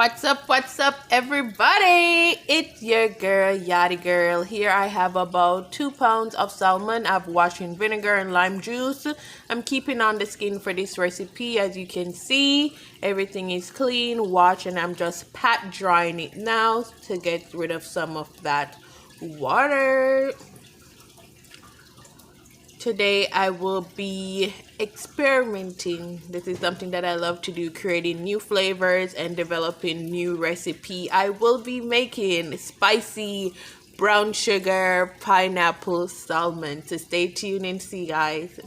What's up, everybody? It's your girl, Yachty Girl. Here I have about 2 pounds of salmon. I've washed in vinegar and lime juice. I'm keeping on the skin for this recipe. As you can see, everything is clean, washed, and I'm just pat drying it now to get rid of some of that water. Today I will be experimenting. This is something that I love to do, creating new flavors and developing new recipe. I will be making spicy brown sugar pineapple salmon. So stay tuned and see, guys.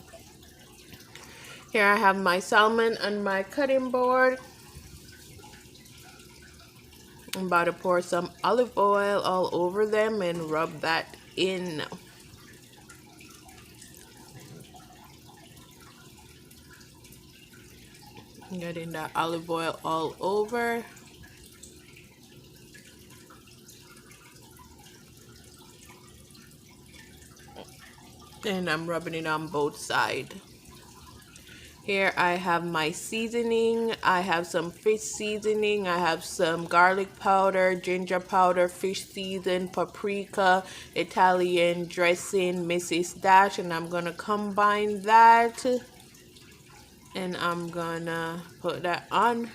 Here I have my salmon on my cutting board. I'm about to pour some olive oil all over them and rub that in. Getting that olive oil all over. And I'm rubbing it on both sides. Here I have my seasoning. I have some fish seasoning. I have some garlic powder, ginger powder, fish season, paprika, Italian dressing, Mrs. Dash, and I'm gonna combine that. And I'm gonna put that on,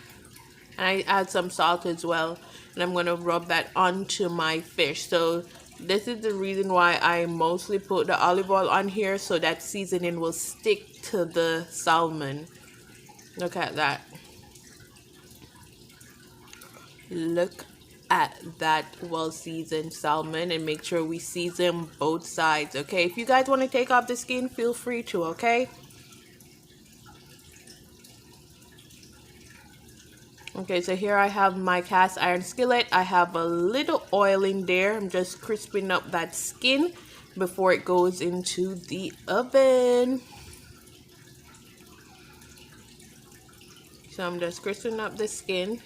and I add some salt as well, and I'm gonna rub that onto my fish. So this is the reason why I mostly put the olive oil on here, so that seasoning will stick to the salmon. Look at that. Look at that well seasoned salmon, and make sure we season both sides. Okay, if you guys want to take off the skin, feel free to. Okay. Okay, so here I have my cast iron skillet. I have a little oil in there. I'm just crisping up that skin before it goes into the oven. So I'm just crisping up the skin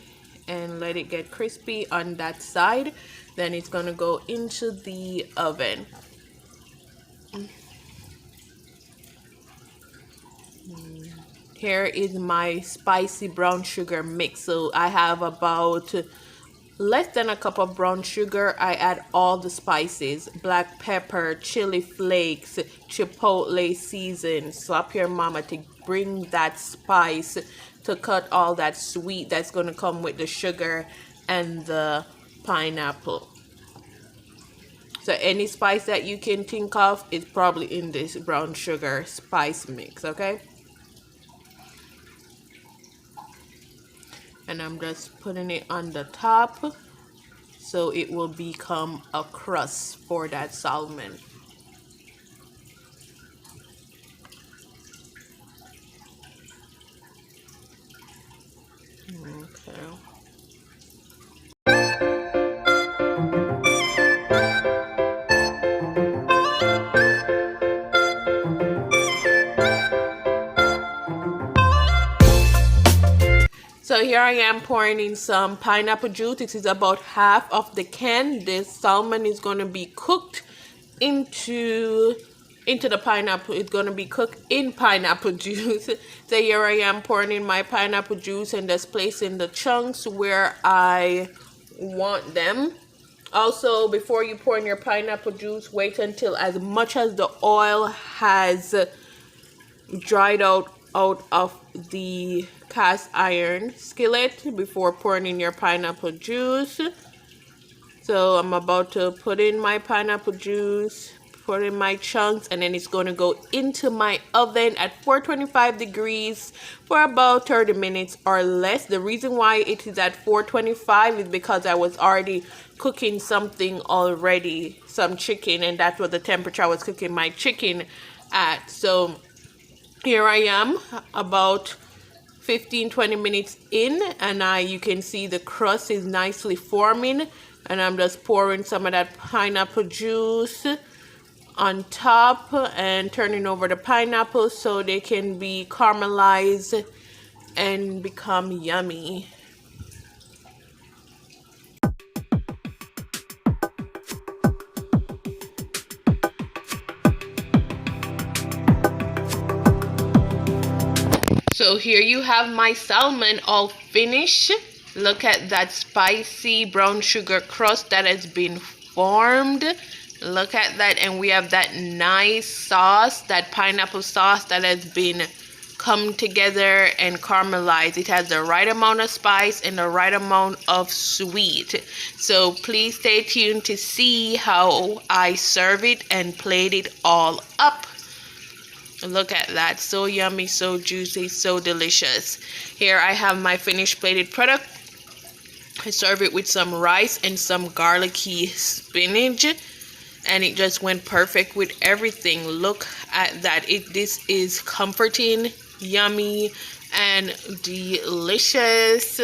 and let it get crispy on that side. Then it's gonna go into the oven. Here is my spicy brown sugar mix. So I have about less than a cup of brown sugar. I add all the spices: black pepper, chili flakes, chipotle season. Slap your mama to bring that spice, to cut all that sweet that's going to come with the sugar and the pineapple. So any spice that you can think of is probably in this brown sugar spice mix. Okay. And I'm just putting it on the top so it will become a crust for that salmon. Okay. So here I am pouring in some pineapple juice. This is about half of the can. This salmon is going to be cooked into the pineapple. It's going to be cooked in pineapple juice. So here I am pouring in my pineapple juice and just placing the chunks where I want them. Also, before you pour in your pineapple juice, wait until as much as the oil has dried out of the cast iron skillet before pouring in your pineapple juice. So I'm about to put in my pineapple juice, put in my chunks, and then it's going to go into my oven at 425 degrees for about 30 minutes or less. The reason why it is at 425 is because I was already cooking something already, some chicken, and that's what the temperature I was cooking my chicken at. So here I am about 15-20 minutes in, and you can see the crust is nicely forming, and I'm just pouring some of that pineapple juice on top and turning over the pineapple so they can be caramelized and become yummy. So here you have my salmon all finished. Look at that spicy brown sugar crust that has been formed. Look at that. And we have that nice sauce, that pineapple sauce that has been come together and caramelized. It has the right amount of spice and the right amount of sweet. So please stay tuned to see how I serve it and plate it all up. Look at that. So yummy, so juicy, so delicious. Here I have my finished plated product. I serve it with some rice and some garlicky spinach, and it just went perfect with everything. Look at that. This is comforting, yummy, and delicious.